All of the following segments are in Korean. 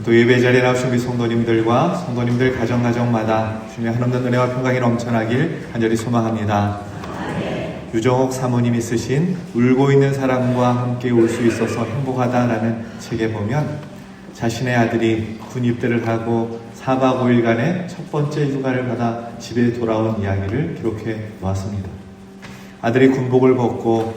또 예배 자리에 나오신 우리 성도님들과 성도님들 가정마다 주님의 한없는 은혜와 평강이 넘쳐나길 간절히 소망합니다. 유정옥 사모님이 쓰신 울고 있는 사람과 함께 울 수 있어서 행복하다라는 책에 보면 자신의 아들이 군 입대를 하고 4박 5일간의 첫 번째 휴가를 받아 집에 돌아온 이야기를 기록해 놓았습니다. 아들이 군복을 벗고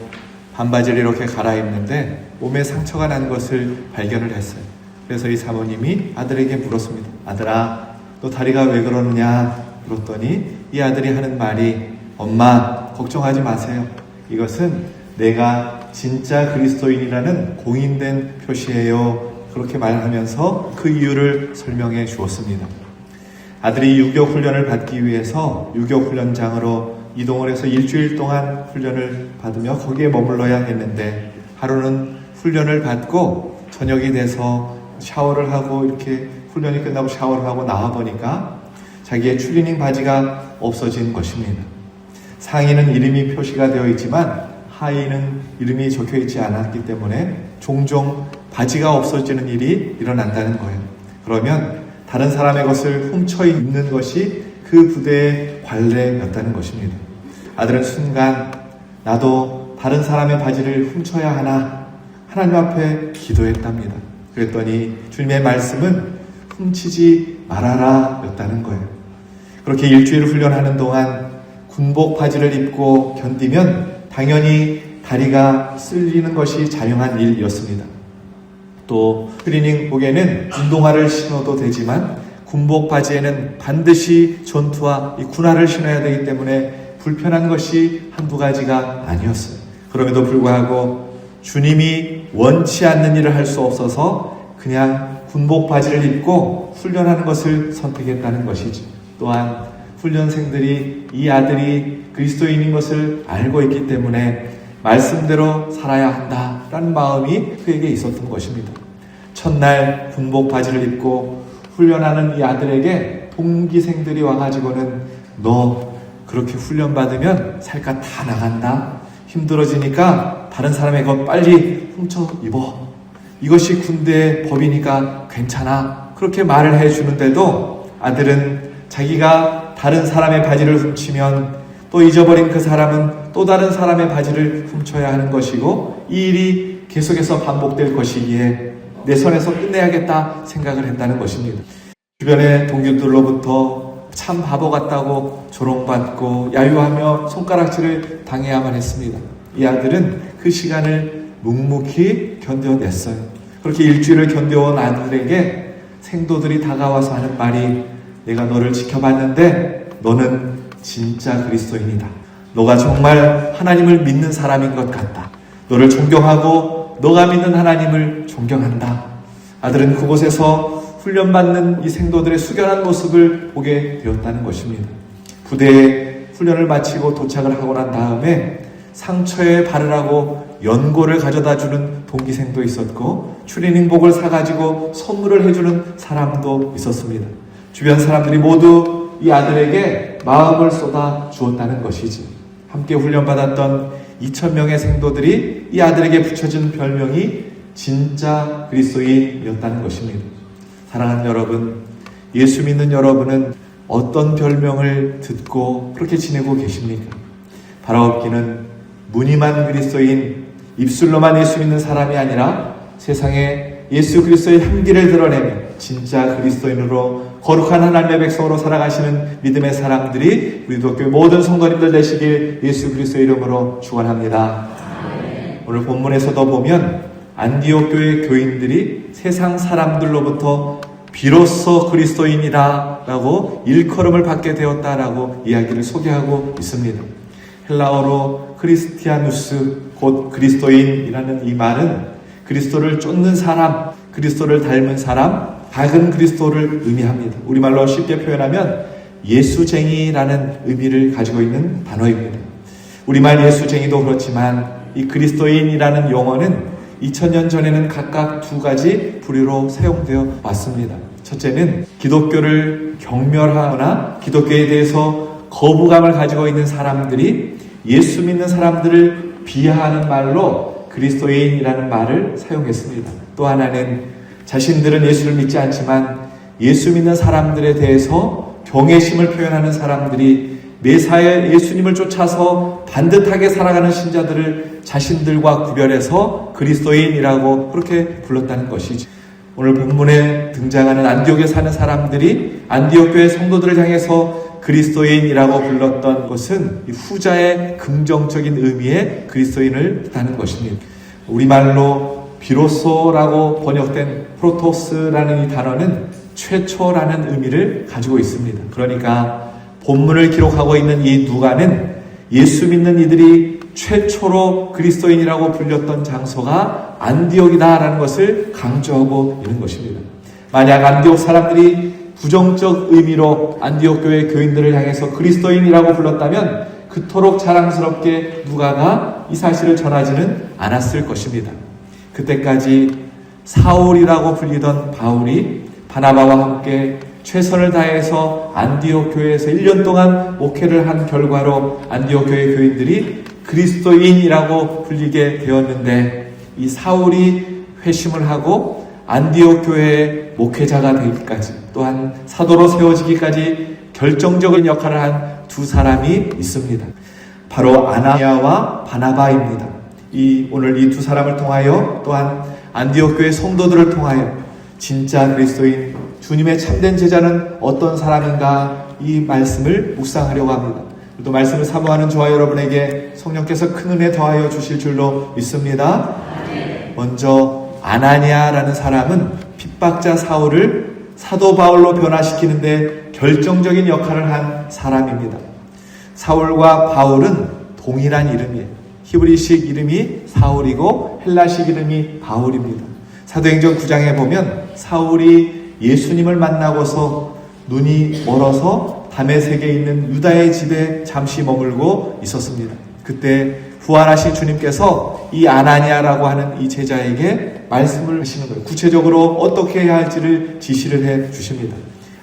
반바지를 이렇게 갈아입는데 몸에 상처가 난 것을 발견을 했어요. 그래서 이 사모님이 아들에게 물었습니다. 아들아, 너 다리가 왜 그러느냐? 물었더니 이 아들이 하는 말이, 엄마, 걱정하지 마세요. 이것은 내가 진짜 그리스도인이라는 공인된 표시예요. 그렇게 말하면서 그 이유를 설명해 주었습니다. 아들이 유격 훈련을 받기 위해서 유격 훈련장으로 이동을 해서 일주일 동안 훈련을 받으며 거기에 머물러야 했는데, 하루는 훈련을 받고 저녁이 돼서 샤워를 하고 이렇게 훈련이 끝나고 샤워를 하고 나와보니까 자기의 추리닝 바지가 없어진 것입니다. 상의는 이름이 표시가 되어 있지만 하의는 이름이 적혀 있지 않았기 때문에 종종 바지가 없어지는 일이 일어난다는 거예요. 그러면 다른 사람의 것을 훔쳐 입는 것이 그 부대의 관례였다는 것입니다. 아들은 순간 나도 다른 사람의 바지를 훔쳐야 하나 하나님 앞에 기도했답니다. 그랬더니 주님의 말씀은 훔치지 말아라 였다는 거예요. 그렇게 일주일 훈련하는 동안 군복 바지를 입고 견디면 당연히 다리가 쓸리는 것이 자명한 일이었습니다. 또 트레이닝복에는 운동화를 신어도 되지만 군복 바지에는 반드시 전투화, 이 군화를 신어야 되기 때문에 불편한 것이 한두 가지가 아니었어요. 그럼에도 불구하고 주님이 원치 않는 일을 할 수 없어서 그냥 군복 바지를 입고 훈련하는 것을 선택했다는 것이죠. 또한 훈련생들이 이 아들이 그리스도인인 것을 알고 있기 때문에 말씀대로 살아야 한다라는 마음이 그에게 있었던 것입니다. 첫날 군복 바지를 입고 훈련하는 이 아들에게 동기생들이 와가지고는 너 그렇게 훈련받으면 살갗 다 나간다. 힘들어지니까 다른 사람의 것 빨리 훔쳐 입어. 이것이 군대의 법이니까 괜찮아. 그렇게 말을 해주는데도 아들은 자기가 다른 사람의 바지를 훔치면 또 잊어버린 그 사람은 또 다른 사람의 바지를 훔쳐야 하는 것이고 이 일이 계속해서 반복될 것이기에 내 선에서 끝내야겠다 생각을 했다는 것입니다. 주변의 동료들로부터 참 바보 같다고 조롱받고 야유하며 손가락질을 당해야만 했습니다. 이 아들은 그 시간을 묵묵히 견뎌냈어요. 그렇게 일주일을 견뎌온 아들에게 생도들이 다가와서 하는 말이, 내가 너를 지켜봤는데 너는 진짜 그리스도인이다. 너가 정말 하나님을 믿는 사람인 것 같다. 너를 존경하고 너가 믿는 하나님을 존경한다. 아들은 그곳에서 훈련받는 이 생도들의 숙연한 모습을 보게 되었다는 것입니다. 부대에 훈련을 마치고 도착을 하고 난 다음에 상처에 바르라고 연고를 가져다 주는 동기생도 있었고 추리닝복을 사가지고 선물을 해주는 사람도 있었습니다. 주변 사람들이 모두 이 아들에게 마음을 쏟아 주었다는 것이지. 함께 훈련받았던 2,000명의 생도들이 이 아들에게 붙여준 별명이 진짜 그리스도인이었다는 것입니다. 사랑하는 여러분, 예수 믿는 여러분은 어떤 별명을 듣고 그렇게 지내고 계십니까? 바라옵기는 무늬만 그리스도인, 입술로만 예수 믿는 사람이 아니라 세상에 예수 그리스도의 향기를 드러내며 진짜 그리스도인으로 거룩한 하나님의 백성으로 살아가시는 믿음의 사람들이 우리 기독교 모든 성도님들 되시길 예수 그리스도의 이름으로 축원합니다. 오늘 본문에서도 보면 안디옥 교회 교인들이 세상 사람들로부터 비로소 그리스도인이다 라고 일컬음을 받게 되었다라고 이야기를 소개하고 있습니다. 헬라어로 크리스티아누스, 곧 그리스도인이라는 이 말은 그리스도를 쫓는 사람, 그리스도를 닮은 사람, 작은 그리스도를 의미합니다. 우리말로 쉽게 표현하면 예수쟁이라는 의미를 가지고 있는 단어입니다. 우리말 예수쟁이도 그렇지만 이 그리스도인이라는 용어는 2000년 전에는 각각 두 가지 부류로 사용되어 왔습니다. 첫째는 기독교를 경멸하거나 기독교에 대해서 거부감을 가지고 있는 사람들이 예수 믿는 사람들을 비하하는 말로 그리스도인이라는 말을 사용했습니다. 또 하나는 자신들은 예수를 믿지 않지만 예수 믿는 사람들에 대해서 경외심을 표현하는 사람들이 매사에 예수님을 쫓아서 반듯하게 살아가는 신자들을 자신들과 구별해서 그리스도인이라고 그렇게 불렀다는 것이지. 오늘 본문에 등장하는 안디옥에 사는 사람들이 안디옥 교회 성도들을 향해서 그리스도인이라고 불렀던 것은 후자의 긍정적인 의미의 그리스도인을 뜻하는 것입니다. 우리말로 비로소라고 번역된 프로토스라는 이 단어는 최초라는 의미를 가지고 있습니다. 그러니까 본문을 기록하고 있는 이 누가는 예수 믿는 이들이 최초로 그리스도인이라고 불렸던 장소가 안디옥이다라는 것을 강조하고 있는 것입니다. 만약 안디옥 사람들이 부정적 의미로 안디옥 교회 교인들을 향해서 그리스도인이라고 불렀다면 그토록 자랑스럽게 누가가 이 사실을 전하지는 않았을 것입니다. 그때까지 사울이라고 불리던 바울이 바나바와 함께 최선을 다해서 안디옥 교회에서 1년 동안 목회를 한 결과로 안디옥 교회 교인들이 그리스도인이라고 불리게 되었는데, 이 사울이 회심을 하고 안디옥 교회의 목회자가 되기까지, 또한 사도로 세워지기까지 결정적인 역할을 한 두 사람이 있습니다. 바로 아나니아와 바나바입니다. 오늘 이 두 사람을 통하여, 또한 안디옥 교회 성도들을 통하여 진짜 그리스도인, 주님의 참된 제자는 어떤 사람인가, 이 말씀을 묵상하려고 합니다. 또 말씀을 사모하는 저와 여러분에게 성령께서 큰 은혜 더하여 주실 줄로 믿습니다. 먼저 아나니아라는 사람은 핍박자 사울을 사도 바울로 변화시키는데 결정적인 역할을 한 사람입니다. 사울과 바울은 동일한 이름이에요. 히브리식 이름이 사울이고 헬라식 이름이 바울입니다. 사도행전 9장에 보면 사울이 예수님을 만나고서 눈이 멀어서 다메섹에 있는 유다의 집에 잠시 머물고 있었습니다. 그때 부활하신 주님께서 이 아나니아라고 하는 이 제자에게 말씀을 하시는 거예요. 구체적으로 어떻게 해야 할지를 지시를 해 주십니다.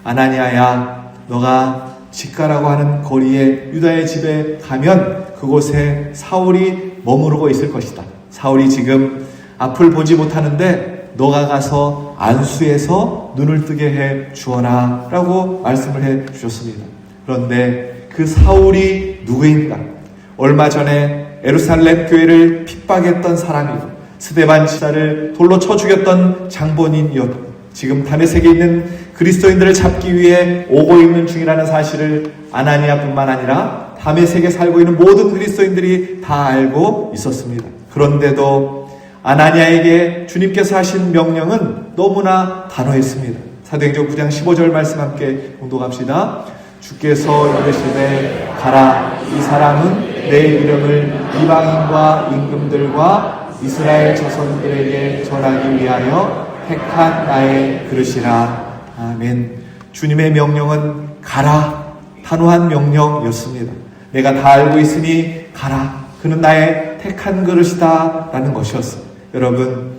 아나니아야, 너가 직가라고 하는 거리에 유다의 집에 가면 그곳에 사울이 머무르고 있을 것이다. 사울이 지금 앞을 보지 못하는데 너가 가서 안수해서 눈을 뜨게 해 주어라 라고 말씀을 해 주셨습니다. 그런데 그 사울이 누구인가? 얼마 전에 예루살렘 교회를 핍박했던 사람이고 스데반 지사를 돌로 쳐 죽였던 장본인이었고 지금 다메섹에 있는 그리스도인들을 잡기 위해 오고 있는 중이라는 사실을 아나니아뿐만 아니라 다메섹에 살고 있는 모든 그리스도인들이 다 알고 있었습니다. 그런데도 아나니아에게 주님께서 하신 명령은 너무나 단호했습니다. 사도행전 9장 15절 말씀 함께 공독합시다. 주께서 이르시되 가라, 이 사람은 내 이름을 이방인과 임금들과 이스라엘 자손들에게 전하기 위하여 택한 나의 그릇이라. 아멘. 주님의 명령은 가라, 단호한 명령이었습니다. 내가 다 알고 있으니 가라, 그는 나의 택한 그릇이다 라는 것이었어요. 여러분,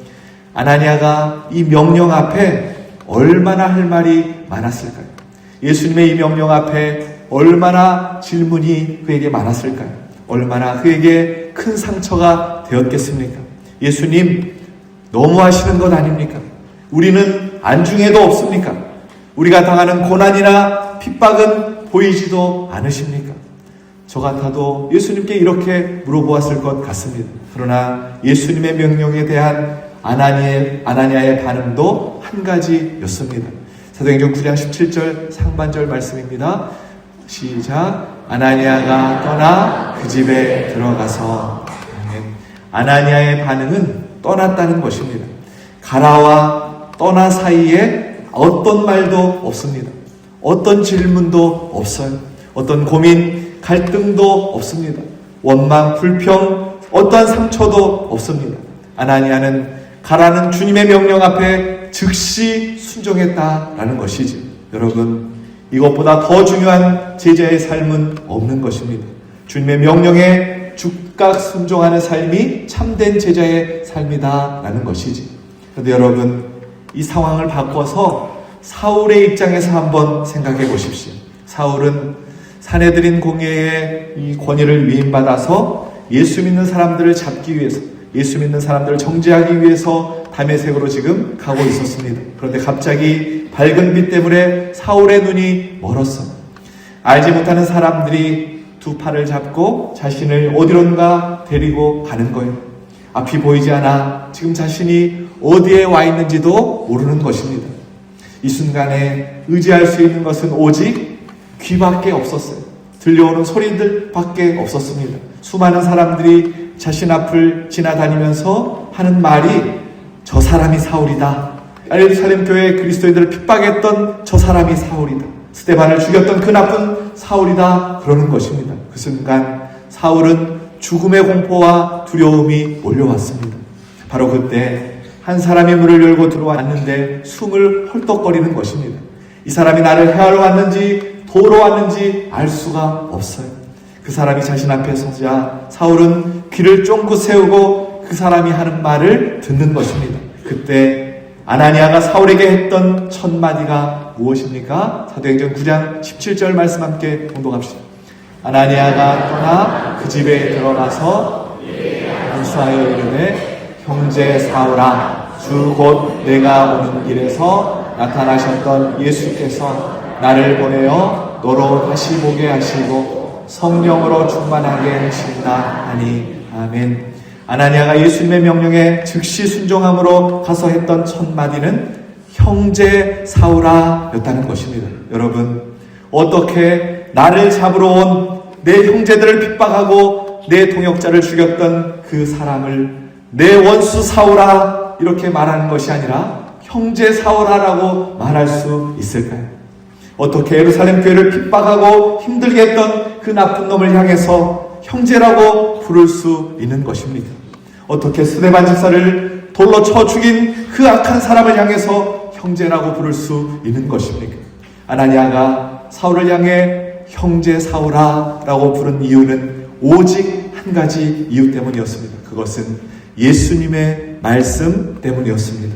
아나니아가 이 명령 앞에 얼마나 할 말이 많았을까요? 예수님의 이 명령 앞에 얼마나 질문이 그에게 많았을까요? 얼마나 그에게 큰 상처가 되었겠습니까? 예수님, 너무하시는 것 아닙니까? 우리는 안중에도 없습니까? 우리가 당하는 고난이나 핍박은 보이지도 않으십니까? 저 같아도 예수님께 이렇게 물어보았을 것 같습니다. 그러나 예수님의 명령에 대한 아나니아의 반응도 한 가지였습니다. 사도행전 9장 17절 상반절 말씀입니다. 시작. 아나니아가 떠나 그 집에 들어가서. 아나니아의 반응은 떠났다는 것입니다. 가라와 떠나 사이에 어떤 말도 없습니다. 어떤 질문도 없어요. 어떤 고민, 갈등도 없습니다. 원망, 불평, 어떠한 상처도 없습니다. 아나니아는 가라는 주님의 명령 앞에 즉시 순종했다라는 것이죠. 여러분, 이것보다 더 중요한 제자의 삶은 없는 것입니다. 주님의 명령에 즉각 순종하는 삶이 참된 제자의 삶이다라는 것이지. 그런데 여러분, 이 상황을 바꿔서 사울의 입장에서 한번 생각해 보십시오. 사울은 사내들인 공회의 이 권위를 위임받아서 예수 믿는 사람들을 잡기 위해서, 예수 믿는 사람들을 정죄하기 위해서 다메섹으로 지금 가고 있었습니다. 그런데 갑자기 밝은 빛 때문에 사울의 눈이 멀었어요. 알지 못하는 사람들이 두 팔을 잡고 자신을 어디론가 데리고 가는 거예요. 앞이 보이지 않아 지금 자신이 어디에 와 있는지도 모르는 것입니다. 이 순간에 의지할 수 있는 것은 오직 귀밖에 없었어요. 들려오는 소리들밖에 없었습니다. 수많은 사람들이 자신 앞을 지나다니면서 하는 말이 저 사람이 사울이다. 예루살렘 교회 그리스도인들을 핍박했던 저 사람이 사울이다. 스데반을 죽였던 그 나쁜 사울이다. 그러는 것입니다. 그 순간 사울은 죽음의 공포와 두려움이 몰려왔습니다. 바로 그때 한 사람이 문을 열고 들어왔는데 숨을 헐떡거리는 것입니다. 이 사람이 나를 해하러 왔는지 도우러 왔는지 알 수가 없어요. 그 사람이 자신 앞에 서자 사울은 귀를 쫑긋 세우고 그 사람이 하는 말을 듣는 것입니다. 그때 아나니아가 사울에게 했던 첫 마디가 무엇입니까? 사도행전 9장 17절 말씀 함께 봉독합시다. 아나니아가 떠나 그 집에 들어가서 안수하여 이르되 형제 사울아 주 곧 내가 오는 길에서 나타나셨던 예수께서 나를 보내어 너로 다시 보게 하시고 성령으로 충만하게 하신다 하니 아멘. 아나니아가 예수님의 명령에 즉시 순종함으로 가서 했던 첫 마디는 형제 사울아 였다는 것입니다. 여러분, 어떻게 나를 잡으러 온 내 형제들을 핍박하고 내 동역자를 죽였던 그 사람을 내 원수 사울아 이렇게 말하는 것이 아니라 형제 사울아라고 말할 수 있을까요? 어떻게 예루살렘 교회를 핍박하고 힘들게 했던 그 나쁜 놈을 향해서 형제라고 부를 수 있는 것입니까? 어떻게 스데반 집사를 돌로 쳐 죽인 그 악한 사람을 향해서 형제라고 부를 수 있는 것입니까? 아나니아가 사울을 향해 형제 사울아 라고 부른 이유는 오직 한 가지 이유 때문이었습니다. 그것은 예수님의 말씀 때문이었습니다.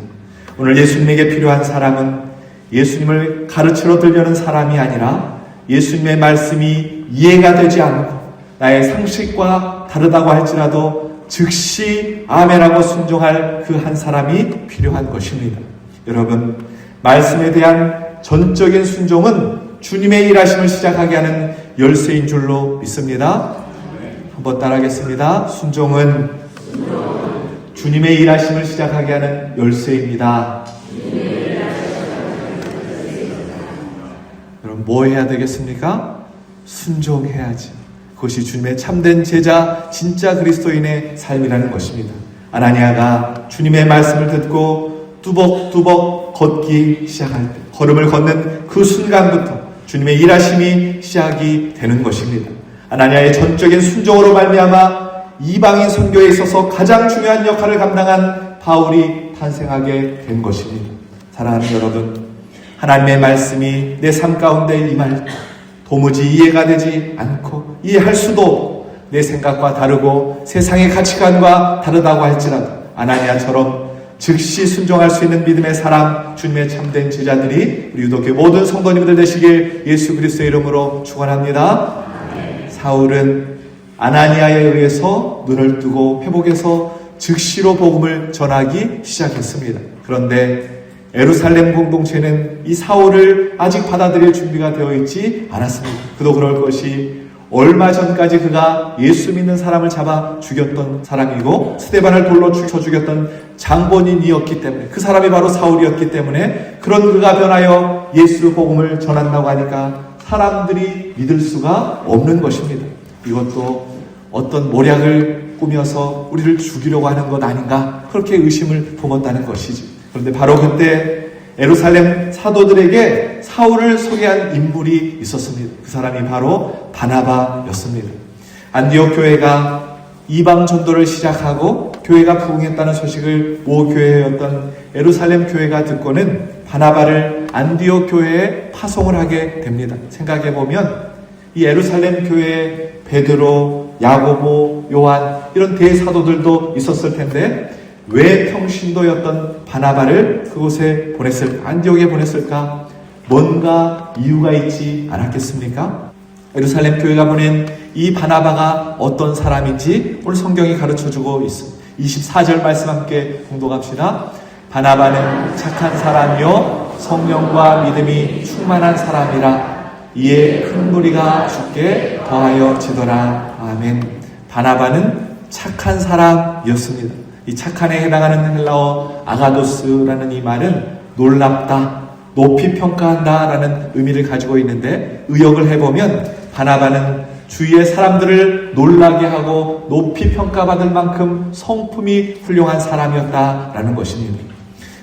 오늘 예수님에게 필요한 사람은 예수님을 가르치러 들려는 사람이 아니라 예수님의 말씀이 이해가 되지 않고 나의 상식과 다르다고 할지라도 즉시 아멘하고 순종할 그 한 사람이 필요한 것입니다. 여러분, 말씀에 대한 전적인 순종은 주님의 일하심을 시작하게 하는 열쇠인 줄로 믿습니다. 한번 따라하겠습니다. 순종은 주님의 일하심을 시작하게 하는 열쇠입니다. 여러분, 뭐 해야 되겠습니까? 순종해야지. 그것이 주님의 참된 제자, 진짜 그리스도인의 삶이라는 것입니다. 아나니아가 주님의 말씀을 듣고 뚜벅뚜벅 걷기 시작할 때, 걸음을 걷는 그 순간부터 주님의 일하심이 시작이 되는 것입니다. 아나니아의 전적인 순종으로 말미암아 이방인 선교에 있어서 가장 중요한 역할을 감당한 바울이 탄생하게 된 것입니다. 사랑하는 여러분, 하나님의 말씀이 내 삶 가운데 임할 때 도무지 이해가 되지 않고 이해할 수도 없고 내 생각과 다르고 세상의 가치관과 다르다고 할지라도 아나니아처럼 즉시 순종할 수 있는 믿음의 사람, 주님의 참된 제자들이 우리 유독교회 모든 성도님들 되시길 예수 그리스도의 이름으로 축원합니다. 사울은 아나니아에 의해서 눈을 뜨고 회복해서 즉시로 복음을 전하기 시작했습니다. 그런데 예루살렘 공동체는 이 사울을 아직 받아들일 준비가 되어 있지 않았습니다. 그도 그럴 것이 얼마 전까지 그가 예수 믿는 사람을 잡아 죽였던 사람이고 스데반을 돌로 쳐 죽였던 장본인이었기 때문에, 그 사람이 바로 사울이었기 때문에 그런 그가 변하여 예수 복음을 전한다고 하니까 사람들이 믿을 수가 없는 것입니다. 이것도 어떤 모략을 꾸며서 우리를 죽이려고 하는 것 아닌가, 그렇게 의심을 품었다는 것이지. 그런데 바로 그때 예루살렘 사도들에게 사울을 소개한 인물이 있었습니다. 그 사람이 바로 바나바였습니다. 안디옥 교회가 이방 전도를 시작하고 교회가 부흥했다는 소식을 모 교회였던 예루살렘 교회가 듣고는 바나바를 안디옥 교회에 파송을 하게 됩니다. 생각해보면 이 예루살렘 교회에 베드로, 야고보, 요한 이런 대사도들도 있었을 텐데 왜 평신도였던 바나바를 그곳에 보냈을까? 안디옥에 보냈을까? 뭔가 이유가 있지 않았겠습니까? 예루살렘 교회가 보낸 이 바나바가 어떤 사람인지 오늘 성경이 가르쳐주고 있습니다. 24절 말씀 함께 봉독합시다. 바나바는 착한 사람이요 성령과 믿음이 충만한 사람이라 이에 큰 무리가 주께 더하여 지더라. 아멘. 바나바는 착한 사람이었습니다. 이 착한에 해당하는 헬라어 아가도스라는 이 말은 놀랍다, 높이 평가한다 라는 의미를 가지고 있는데, 의역을 해보면 바나바는 주위의 사람들을 놀라게 하고 높이 평가받을 만큼 성품이 훌륭한 사람이었다라는 것입니다.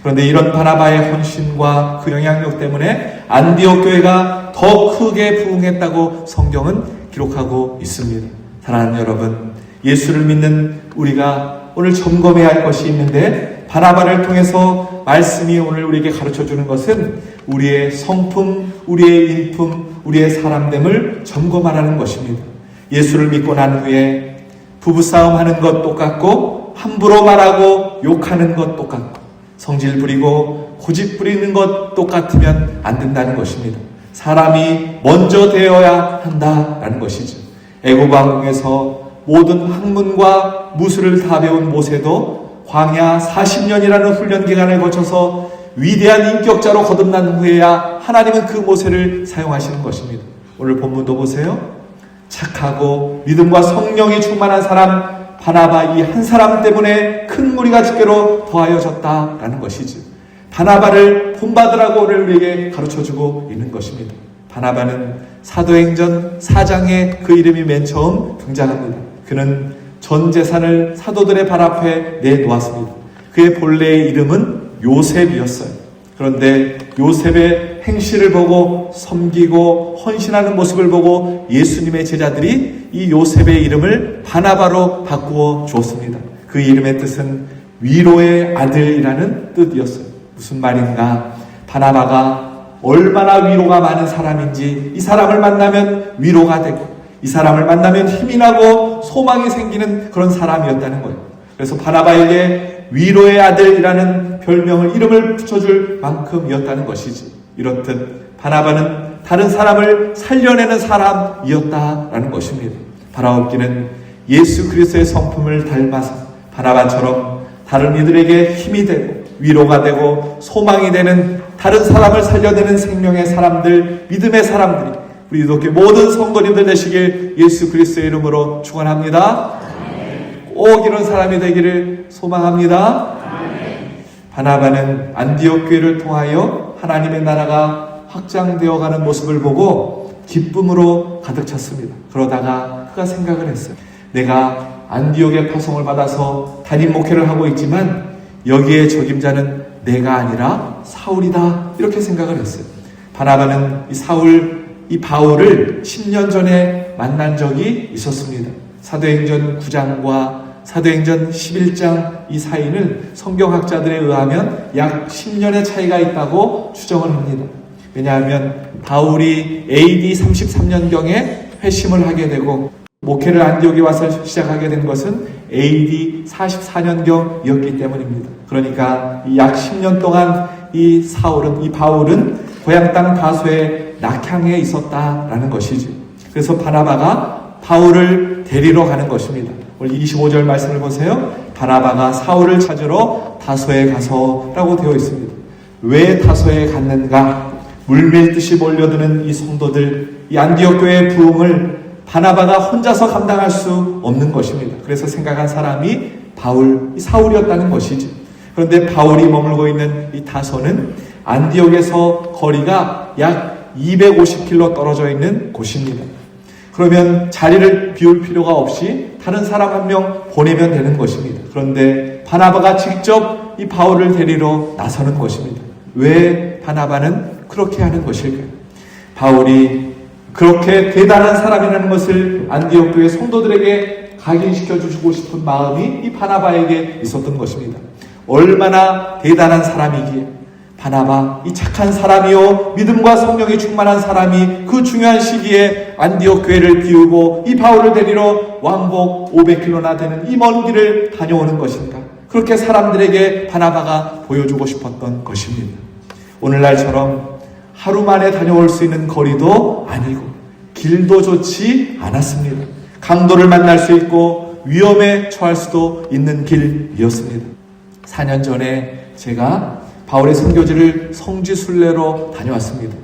그런데 이런 바나바의 헌신과 그 영향력 때문에 안디옥 교회가 더 크게 부흥했다고 성경은 기록하고 있습니다. 사랑하는 여러분, 예수를 믿는 우리가 오늘 점검해야 할 것이 있는데, 바나바를 통해서 말씀이 오늘 우리에게 가르쳐주는 것은 우리의 성품, 우리의 인품, 우리의 사람됨을 점검하라는 것입니다. 예수를 믿고 난 후에 부부싸움 하는 것 똑같고, 함부로 말하고 욕하는 것 똑같고, 성질 부리고 고집 부리는 것 똑같으면 안 된다는 것입니다. 사람이 먼저 되어야 한다라는 것이죠. 애굽 왕궁에서 모든 학문과 무술을 다 배운 모세도 광야 40년이라는 훈련 기간을 거쳐서 위대한 인격자로 거듭난 후에야 하나님은 그 모세를 사용하시는 것입니다. 오늘 본문도 보세요. 착하고 믿음과 성령이 충만한 사람 바나바, 이 한 사람 때문에 큰 무리가 집게로 더하여졌다라는 것이지. 바나바를 본받으라고 오늘 우리에게 가르쳐주고 있는 것입니다. 바나바는 사도행전 4장에 그 이름이 맨 처음 등장합니다. 그는 전 재산을 사도들의 발 앞에 내놓았습니다. 그의 본래의 이름은 요셉이었어요. 그런데 요셉의 행실을 보고 섬기고 헌신하는 모습을 보고 예수님의 제자들이 이 요셉의 이름을 바나바로 바꾸어 주었습니다. 그 이름의 뜻은 위로의 아들이라는 뜻이었어요. 무슨 말인가? 바나바가 얼마나 위로가 많은 사람인지, 이 사람을 만나면 위로가 되고, 이 사람을 만나면 힘이 나고 소망이 생기는 그런 사람이었다는 거예요. 그래서 바나바에게 위로의 아들이라는 별명을, 이름을 붙여줄 만큼이었다는 것이지. 이렇듯 바나바는 다른 사람을 살려내는 사람이었다라는 것입니다. 바라옵기는 예수 그리스도의 성품을 닮아서 바나바처럼 다른 이들에게 힘이 되고 위로가 되고 소망이 되는, 다른 사람을 살려내는 생명의 사람들, 믿음의 사람들이 우리 이렇게 모든 성도님들 되시길 예수 그리스도의 이름으로 축원합니다. 꼭 이런 사람이 되기를 소망합니다. 바나바는 안디옥 교회를 통하여 하나님의 나라가 확장되어가는 모습을 보고 기쁨으로 가득 찼습니다. 그러다가 그가 생각을 했어요. 내가 안디옥의 파송을 받아서 담임 목회를 하고 있지만 여기에 적임자는 내가 아니라 사울이다, 이렇게 생각을 했어요. 바나바는 이 바울을 10년 전에 만난 적이 있었습니다. 사도행전 9장과 사도행전 11장 이 사이는 성경학자들에 의하면 약 10년의 차이가 있다고 추정을 합니다. 왜냐하면 바울이 AD 33년경에 회심을 하게 되고 목회를 안디옥에 와서 시작하게 된 것은 AD 44년경이었기 때문입니다. 그러니까 약 10년 동안 이 바울은 고향 땅 다소에 낙향에 있었다라는 것이죠. 그래서 바나바가 바울을 데리러 가는 것입니다. 오늘 25절 말씀을 보세요. 바나바가 사울을 찾으러 다소에 가서라고 되어 있습니다. 왜 다소에 갔는가? 물밀듯이 몰려드는 이 성도들, 이 안디옥 교회의 부흥을 바나바가 혼자서 감당할 수 없는 것입니다. 그래서 생각한 사람이 사울이었다는 것이죠. 그런데 바울이 머물고 있는 이 다소는 안디옥에서 거리가 약 250km 떨어져 있는 곳입니다. 그러면 자리를 비울 필요가 없이 다른 사람 한 명 보내면 되는 것입니다. 그런데 바나바가 직접 이 바울을 데리러 나서는 것입니다. 왜 바나바는 그렇게 하는 것일까요? 바울이 그렇게 대단한 사람이라는 것을 안디옥 교회 성도들에게 각인시켜 주시고 싶은 마음이 이 바나바에게 있었던 것입니다. 얼마나 대단한 사람이기에 바나바, 이 착한 사람이요 믿음과 성령이 충만한 사람이 그 중요한 시기에 안디옥 교회를 비우고 이 바울을 데리러 왕복 500km나 되는 이 먼 길을 다녀오는 것인가? 그렇게 사람들에게 바나바가 보여주고 싶었던 것입니다. 오늘날처럼 하루 만에 다녀올 수 있는 거리도 아니고 길도 좋지 않았습니다. 강도를 만날 수 있고 위험에 처할 수도 있는 길이었습니다. 4년 전에 제가 바울의 선교지를 성지순례로 다녀왔습니다.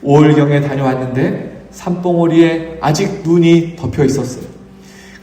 5월경에 다녀왔는데 산봉우리에 아직 눈이 덮여 있었어요.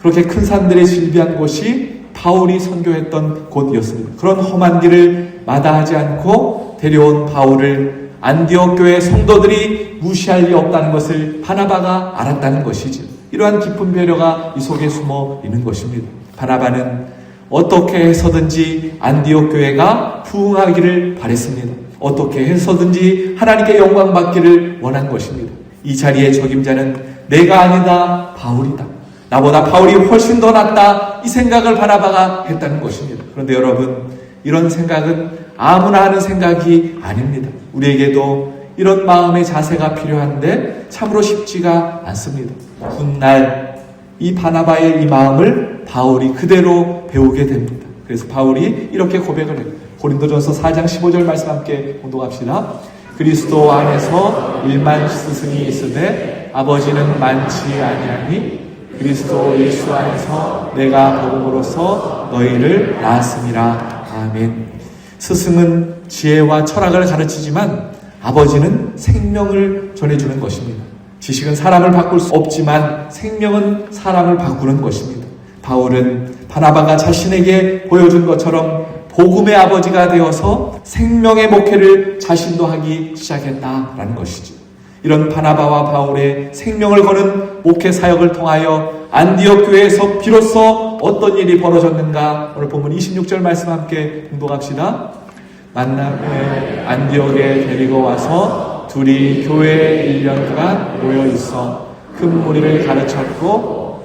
그렇게 큰 산들의 실비한 곳이 바울이 선교했던 곳이었습니다. 그런 험한 길을 마다하지 않고 데려온 바울을 안디옥 교회 성도들이 무시할 리 없다는 것을 바나바가 알았다는 것이죠. 이러한 깊은 배려가 이 속에 숨어 있는 것입니다. 바나바는 어떻게 해서든지 안디옥 교회가 부흥하기를 바랬습니다. 어떻게 해서든지 하나님께 영광 받기를 원한 것입니다. 이 자리에 적임자는 내가 아니다, 바울이다. 나보다 바울이 훨씬 더 낫다. 이 생각을 바나바가 했다는 것입니다. 그런데 여러분, 이런 생각은 아무나 하는 생각이 아닙니다. 우리에게도 이런 마음의 자세가 필요한데 참으로 쉽지가 않습니다. 훗날 이 바나바의 이 마음을 바울이 그대로 배우게 됩니다. 그래서 바울이 이렇게 고백을 해요. 고린도전서 4장 15절 말씀 함께 공독합시다. 그리스도 안에서 1만 스승이 있으되 아버지는 많지 아니하니 그리스도 예수 안에서 내가 복음으로써 너희를 낳았음이라. 아멘. 스승은 지혜와 철학을 가르치지만 아버지는 생명을 전해주는 것입니다. 지식은 사람을 바꿀 수 없지만 생명은 사람을 바꾸는 것입니다. 바울은 바나바가 자신에게 보여준 것처럼 복음의 아버지가 되어서 생명의 목회를 자신도 하기 시작했다라는 것이죠. 이런 바나바와 바울의 생명을 거는 목회 사역을 통하여 안디옥 교회에서 비로소 어떤 일이 벌어졌는가, 오늘 본문 26절 말씀 함께 공독합시다. 만남 후에 안디옥에 데리고 와서 둘이 교회에 1년간 모여 있어 큰 무리를 가르쳤고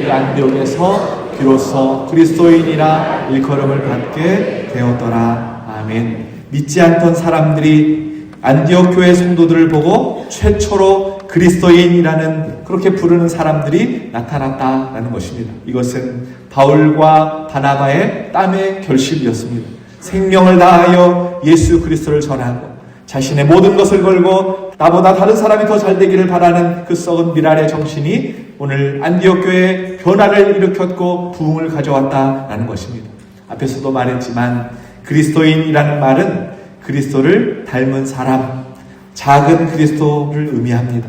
이 안디옥에서 비로소 그리스도인이라 일컬음을 받게 되었더라. 아멘. 믿지 않던 사람들이 안디옥 교회 성도들을 보고 최초로 그리스도인이라는 그렇게 부르는 사람들이 나타났다라는 것입니다. 이것은 바울과 바나바의 땀의 결실이었습니다. 생명을 다하여 예수 그리스도를 전하고 자신의 모든 것을 걸고 나보다 다른 사람이 더 잘 되기를 바라는 그 썩은 미랄의 정신이 오늘 안디옥 교회에 변화를 일으켰고 부흥을 가져왔다라는 것입니다. 앞에서도 말했지만 그리스도인이라는 말은 그리스도를 닮은 사람, 작은 그리스도를 의미합니다.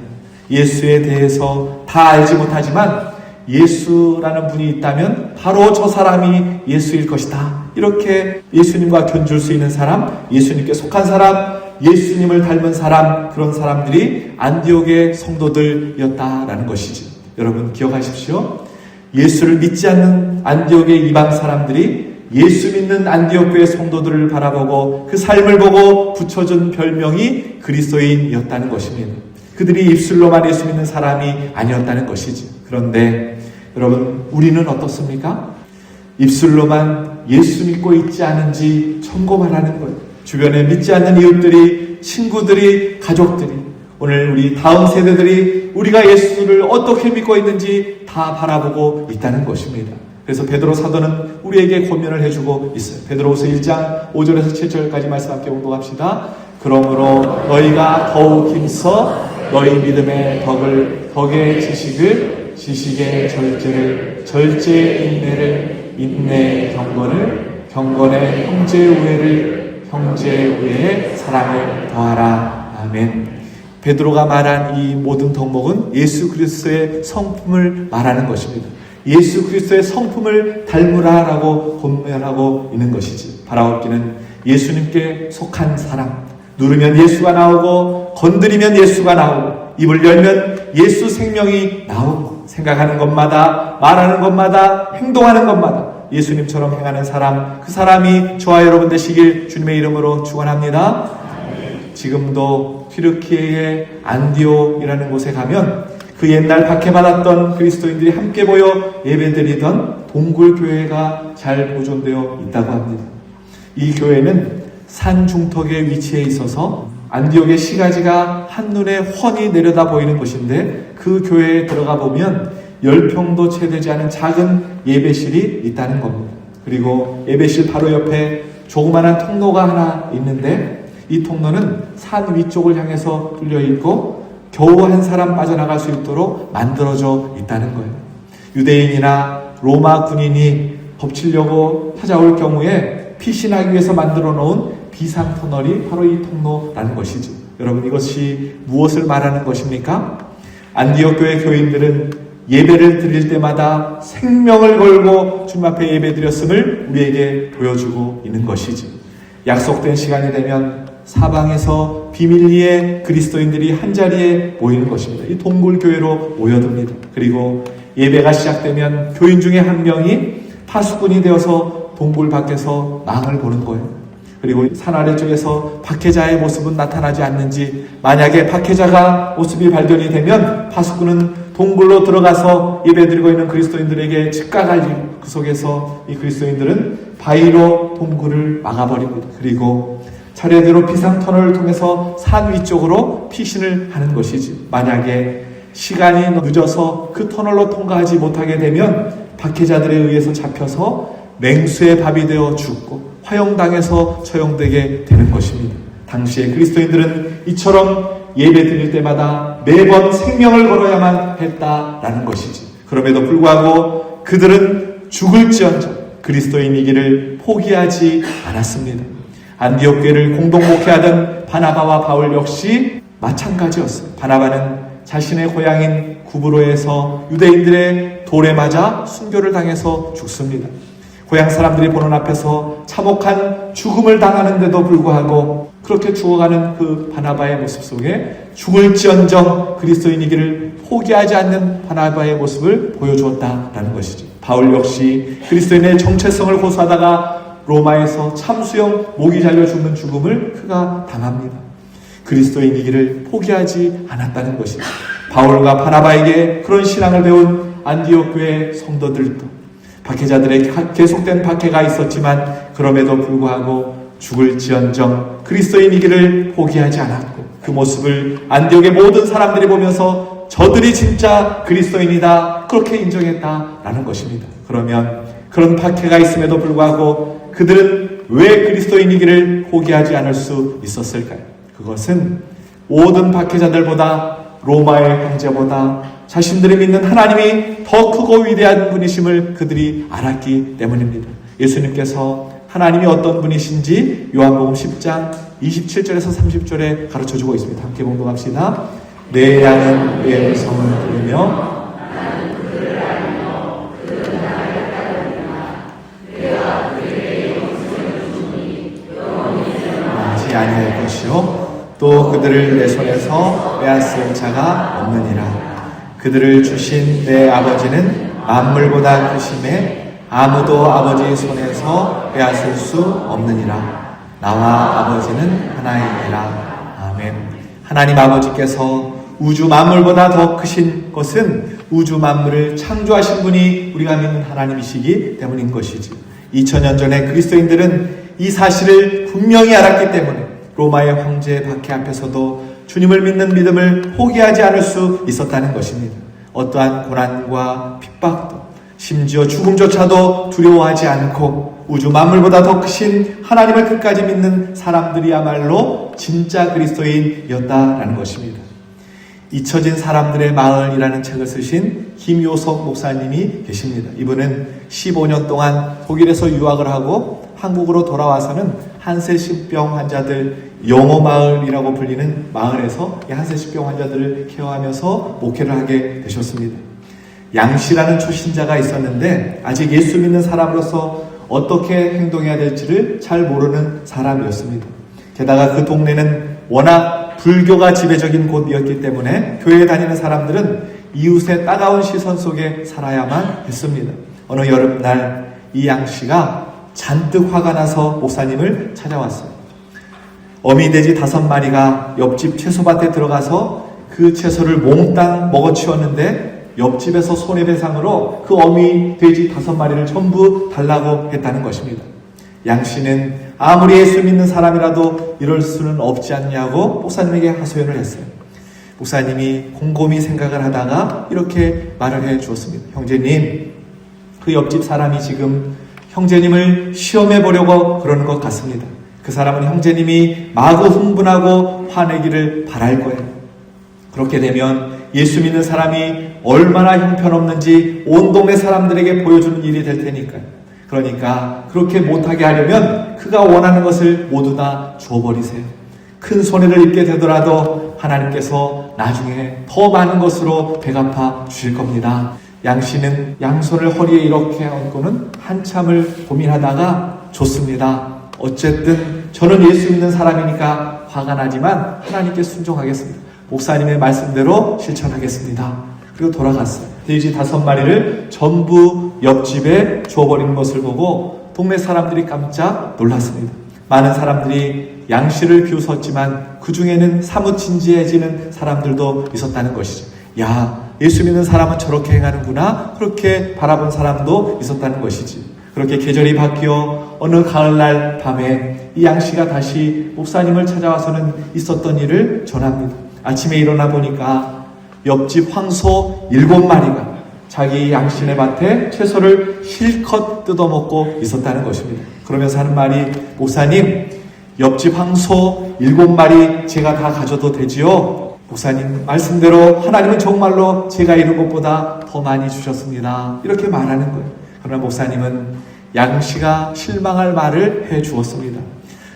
예수에 대해서 다 알지 못하지만 예수라는 분이 있다면 바로 저 사람이 예수일 것이다. 이렇게 예수님과 견줄 수 있는 사람, 예수님께 속한 사람, 예수님을 닮은 사람, 그런 사람들이 안디옥의 성도들이었다라는 것이죠. 여러분 기억하십시오. 예수를 믿지 않는 안디옥의 이방 사람들이 예수 믿는 안디옥 교회 성도들을 바라보고 그 삶을 보고 붙여준 별명이 그리스도인이었다는 것입니다. 그들이 입술로만 예수 믿는 사람이 아니었다는 것이지. 그런데 여러분, 우리는 어떻습니까? 입술로만 예수 믿고 있지 않은지 점검을 하는 거예요. 주변에 믿지 않는 이웃들이, 친구들이, 가족들이, 오늘 우리 다음 세대들이 우리가 예수를 어떻게 믿고 있는지 다 바라보고 있다는 것입니다. 그래서 베드로 사도는 우리에게 권면을 해주고 있어요. 베드로후서 1장 5절에서 7절까지 말씀 함께 공독합시다. 그러므로 너희가 더욱 힘써 너희 믿음의 덕의 지식을, 지식의 절제를, 절제의 인내를, 인내의 경건을, 경건의 형제의 우애를, 형제의 우애에 사랑을 더하라. 아멘. 베드로가 말한 이 모든 덕목은 예수 그리스도의 성품을 말하는 것입니다. 예수 그리스도의 성품을 닮으라라고 권면하고 있는 것이지. 바라옵기는 예수님께 속한 사람, 누르면 예수가 나오고 건드리면 예수가 나오고 입을 열면 예수 생명이 나오고 생각하는 것마다, 말하는 것마다, 행동하는 것마다 예수님처럼 행하는 사람, 그 사람이 저와 여러분 되시길 주님의 이름으로 축원합니다. 지금도 튀르키예의 안디옥이라는 곳에 가면 그 옛날 박해받았던 그리스도인들이 함께 모여 예배드리던 동굴교회가 잘 보존되어 있다고 합니다. 이 교회는 산 중턱에 위치해 있어서 안디옥의 시가지가 한눈에 훤히 내려다 보이는 곳인데 그 교회에 들어가 보면 10평도 채 되지 않은 작은 예배실이 있다는 겁니다. 그리고 예배실 바로 옆에 조그마한 통로가 하나 있는데 이 통로는 산 위쪽을 향해서 뚫려 있고 겨우 한 사람 빠져나갈 수 있도록 만들어져 있다는 거예요. 유대인이나 로마 군인이 덮치려고 찾아올 경우에 피신하기 위해서 만들어 놓은 비상 터널이 바로 이 통로라는 것이죠. 여러분, 이것이 무엇을 말하는 것입니까? 안디옥 교회 교인들은 예배를 드릴 때마다 생명을 걸고 주님 앞에 예배 드렸음을 우리에게 보여주고 있는 것이지. 약속된 시간이 되면 사방에서 비밀리에 그리스도인들이 한자리에 모이는 것입니다. 이 동굴교회로 모여듭니다. 그리고 예배가 시작되면 교인 중에 한 명이 파수꾼이 되어서 동굴 밖에서 망을 보는 거예요. 그리고 산 아래쪽에서 박해자의 모습은 나타나지 않는지, 만약에 박해자가 모습이 발견이 되면 파수꾼은 동굴로 들어가서 예배드리고 있는 그리스도인들에게 즉각알리고, 그 속에서 이 그리스도인들은 바위로 동굴을 막아버립니다. 그리고 차례대로 비상터널을 통해서 산 위쪽으로 피신을 하는 것이지. 만약에 시간이 늦어서 그 터널로 통과하지 못하게 되면 박해자들에 의해서 잡혀서 맹수의 밥이 되어 죽고 화형당해서 처형되게 되는 것입니다. 당시에 그리스도인들은 이처럼 예배 드릴 때마다 매번 생명을 걸어야만 했다라는 것이지. 그럼에도 불구하고 그들은 죽을지언정 그리스도인이기를 포기하지 않았습니다. 안디옥 교회를 공동 목회하던 바나바와 바울 역시 마찬가지였어요. 바나바는 자신의 고향인 구브로에서 유대인들의 돌에 맞아 순교를 당해서 죽습니다. 고향 사람들이 보는 앞에서 참혹한 죽음을 당하는데도 불구하고 그렇게 죽어가는 그 바나바의 모습 속에 죽을지언정 그리스도인이기를 포기하지 않는 바나바의 모습을 보여주었다라는 것이죠. 바울 역시 그리스도인의 정체성을 고수하다가 로마에서 참수형 목이 잘려 죽는 죽음을 그가 당합니다. 그리스도인이기를 포기하지 않았다는 것이죠. 바울과 바나바에게 그런 신앙을 배운 안디옥 교회 성도들도 박해자들의 계속된 박해가 있었지만 그럼에도 불구하고 죽을지언정 그리스도인이기를 포기하지 않았고, 그 모습을 안디옥의 모든 사람들이 보면서 저들이 진짜 그리스도인이다 그렇게 인정했다라는 것입니다. 그러면 그런 박해가 있음에도 불구하고 그들은 왜 그리스도인이기를 포기하지 않을 수 있었을까요? 그것은 모든 박해자들보다 로마의 황제보다 자신들이 믿는 하나님이 더 크고 위대한 분이심을 그들이 알았기 때문입니다. 예수님께서 하나님이 어떤 분이신지 요한복음 10장 27절에서 30절에 가르쳐주고 있습니다. 함께 공독합시다. 내 양은 내 음성을 들으며 아니할 것이요 또 그들을 내 손에서 빼앗을 자가 없느니라. 그들을 주신 내 아버지는 만물보다 크심에 아무도 아버지 손에서 빼앗을 수 없느니라. 나와 아버지는 하나이니라. 아멘. 하나님 아버지께서 우주 만물보다 더 크신 것은 우주 만물을 창조하신 분이 우리가 믿는 하나님이시기 때문인 것이지. 2000년 전에 그리스도인들은 이 사실을 분명히 알았기 때문에 로마의 황제의 박해 앞에서도 주님을 믿는 믿음을 포기하지 않을 수 있었다는 것입니다. 어떠한 고난과 핍박도, 심지어 죽음조차도 두려워하지 않고 우주 만물보다 더 크신 하나님을 끝까지 믿는 사람들이야말로 진짜 그리스도인이었다라는 것입니다. 잊혀진 사람들의 마을이라는 책을 쓰신 김요석 목사님이 계십니다. 이분은 15년 동안 독일에서 유학을 하고 한국으로 돌아와서는 한세신병 환자들 영어 마을이라고 불리는 마을에서 한세신병 환자들을 케어하면서 목회를 하게 되셨습니다. 양씨라는 초신자가 있었는데 아직 예수 믿는 사람으로서 어떻게 행동해야 될지를 잘 모르는 사람이었습니다. 게다가 그 동네는 워낙 불교가 지배적인 곳이었기 때문에 교회에 다니는 사람들은 이웃의 따가운 시선 속에 살아야만 했습니다. 어느 여름날 이 양씨가 잔뜩 화가 나서 목사님을 찾아왔어요. 어미돼지 5마리가 옆집 채소밭에 들어가서 그 채소를 몽땅 먹어치웠는데 옆집에서 손해배상으로 그 어미돼지 5마리를 전부 달라고 했다는 것입니다. 양씨는 아무리 예수 믿는 사람이라도 이럴 수는 없지 않냐고 목사님에게 하소연을 했어요. 목사님이 곰곰이 생각을 하다가 이렇게 말을 해 주었습니다. 형제님, 그 옆집 사람이 지금 형제님을 시험해 보려고 그러는 것 같습니다. 그 사람은 형제님이 마구 흥분하고 화내기를 바랄 거예요. 그렇게 되면 예수 믿는 사람이 얼마나 형편없는지 온 동네 사람들에게 보여주는 일이 될 테니까요. 그러니까 그렇게 못하게 하려면 그가 원하는 것을 모두 다 줘버리세요. 큰 손해를 입게 되더라도 하나님께서 나중에 더 많은 것으로 배갚아 주실 겁니다. 양씨는 양손을 허리에 이렇게 얹고는 한참을 고민하다가 줬습니다. 어쨌든 저는 예수 믿는 사람이니까 화가 나지만 하나님께 순종하겠습니다. 목사님의 말씀대로 실천하겠습니다. 그리고 돌아갔어요. 돼지 5마리를 전부 옆집에 주워버리는 것을 보고 동네 사람들이 깜짝 놀랐습니다. 많은 사람들이 양씨를 비웃었지만 그 중에는 사뭇 진지해지는 사람들도 있었다는 것이죠. 야, 예수 믿는 사람은 저렇게 행하는구나. 그렇게 바라본 사람도 있었다는 것이지. 그렇게 계절이 바뀌어 어느 가을날 밤에 이 양씨가 다시 목사님을 찾아와서는 있었던 일을 전합니다. 아침에 일어나 보니까 옆집 황소 7마리가 자기 양신의 밭에 채소를 실컷 뜯어먹고 있었다는 것입니다. 그러면서 하는 말이, 목사님, 옆집 황소 7마리 제가 다 가져도 되지요? 목사님 말씀대로 하나님은 정말로 제가 이룬 것보다 더 많이 주셨습니다. 이렇게 말하는 거예요. 그러나 목사님은 양씨가 실망할 말을 해 주었습니다.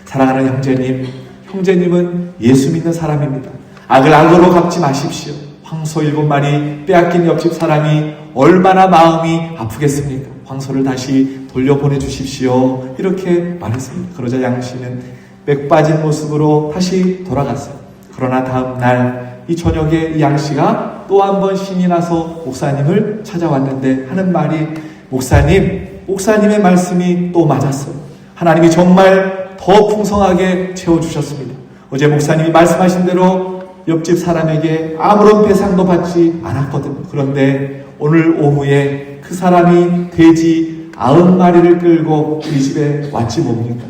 사랑하는 형제님, 형제님은 예수 믿는 사람입니다. 악을 악으로 갚지 마십시오. 황소 7마리 빼앗긴 옆집 사람이 얼마나 마음이 아프겠습니까? 황소를 다시 돌려보내 주십시오. 이렇게 말했습니다. 그러자 양씨는 빽 빠진 모습으로 다시 돌아갔어요. 그러나 다음 날 이 저녁에 이 양씨가 또 한 번 신이 나서 목사님을 찾아왔는데 하는 말이, 목사님의 말씀이 또 맞았어요. 하나님이 정말 더 풍성하게 채워주셨습니다. 어제 목사님이 말씀하신 대로 옆집 사람에게 아무런 배상도 받지 않았거든요. 그런데 오늘 오후에 그 사람이 돼지 90마리를 끌고 우리 집에 왔지 뭡니까?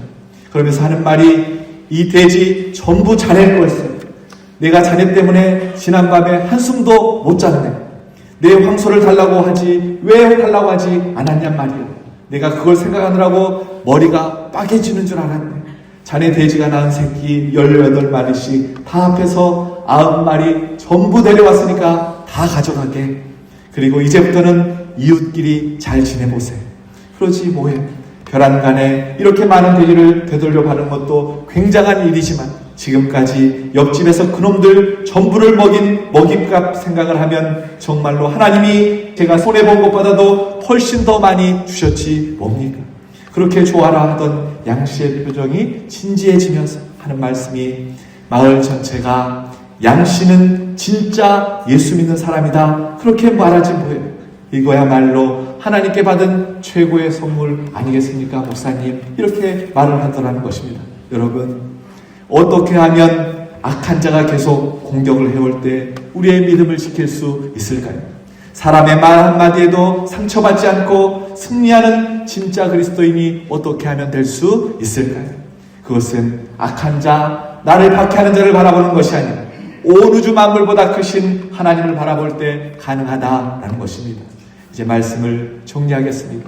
그러면서 하는 말이, 이 돼지 전부 자네일 거였어요. 내가 자네 때문에 지난밤에 한숨도 못 잤네. 내 황소를 달라고 하지 왜 달라고 하지 않았냔 말이야. 내가 그걸 생각하느라고 머리가 빠개지는 줄 알았네. 자네 돼지가 낳은 새끼 18마리씩 다 합해서 90마리 전부 데려왔으니까 다 가져가게. 그리고 이제부터는 이웃끼리 잘 지내보세요. 그러지 뭐해. 벼란간에 이렇게 많은 돼지를 되돌려 받은 것도 굉장한 일이지만 지금까지 옆집에서 그놈들 전부를 먹인 먹잇값 생각을 하면 정말로 하나님이 제가 손해본 것보다도 훨씬 더 많이 주셨지 뭡니까? 그렇게 좋아라 하던 양씨의 표정이 진지해지면서 하는 말씀이, 마을 전체가 양씨는 진짜 예수 믿는 사람이다. 그렇게 말하지 뭐예요. 이거야말로 하나님께 받은 최고의 선물 아니겠습니까, 목사님? 이렇게 말을 하더라는 것입니다. 여러분, 어떻게 하면 악한 자가 계속 공격을 해올 때 우리의 믿음을 지킬 수 있을까요? 사람의 말 한마디에도 상처받지 않고 승리하는 진짜 그리스도인이 어떻게 하면 될 수 있을까요? 그것은 악한 자, 나를 박해하는 자를 바라보는 것이 아니라 온 우주 만물보다 크신 하나님을 바라볼 때 가능하다라는 것입니다. 이제 말씀을 정리하겠습니다.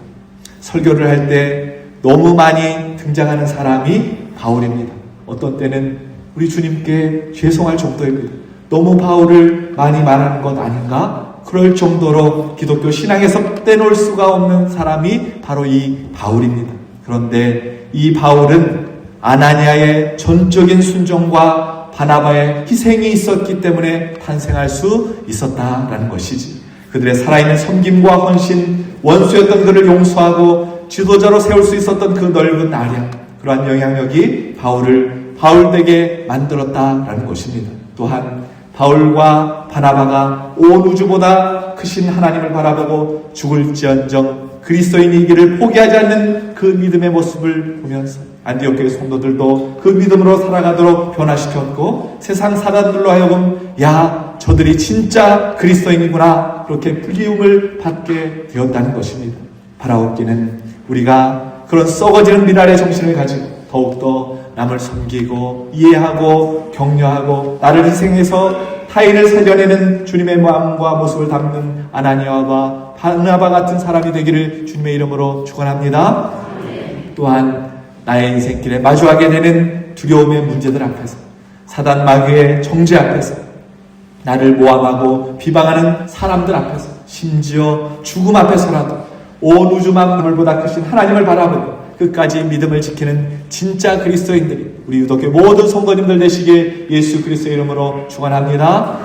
설교를 할 때 너무 많이 등장하는 사람이 바울입니다. 어떤 때는 우리 주님께 죄송할 정도입니다. 너무 바울을 많이 말하는 것 아닌가? 그럴 정도로 기독교 신앙에서 떼놓을 수가 없는 사람이 바로 이 바울입니다. 그런데 이 바울은 아나니아의 전적인 순종과 바나바의 희생이 있었기 때문에 탄생할 수 있었다라는 것이지. 그들의 살아있는 섬김과 헌신, 원수였던 그를 용서하고 지도자로 세울 수 있었던 그 넓은 아량, 그러한 영향력이 바울을 바울되게 만들었다라는 것입니다. 또한 바울과 바나바가 온 우주보다 크신 하나님을 바라보고 죽을지언정 그리스도인이기를 포기하지 않는 그 믿음의 모습을 보면서 안디옥 교회 성도들도 그 믿음으로 살아가도록 변화시켰고, 세상 사람들로 하여금 야, 저들이 진짜 그리스도인이구나, 그렇게 불리움을 받게 되었다는 것입니다. 바라옵기는 우리가 그런 썩어지는 미랄의 정신을 가지고 더욱더 남을 섬기고 이해하고 격려하고 나를 희생해서 타인을 살려내는 주님의 마음과 모습을 담는 아나니아와 바나바 같은 사람이 되기를 주님의 이름으로 축원합니다. 또한 나의 인생길에 마주하게 되는 두려움의 문제들 앞에서, 사단 마귀의 정죄 앞에서 나를 모함하고 비방하는 사람들 앞에서, 심지어 죽음 앞에서라도 온 우주 만물보다 크신 하나님을 바라보고 끝까지 믿음을 지키는 진짜 그리스도인들이 우리 유독교 모든 성도님들 되시길 예수 그리스도의 이름으로 축원합니다.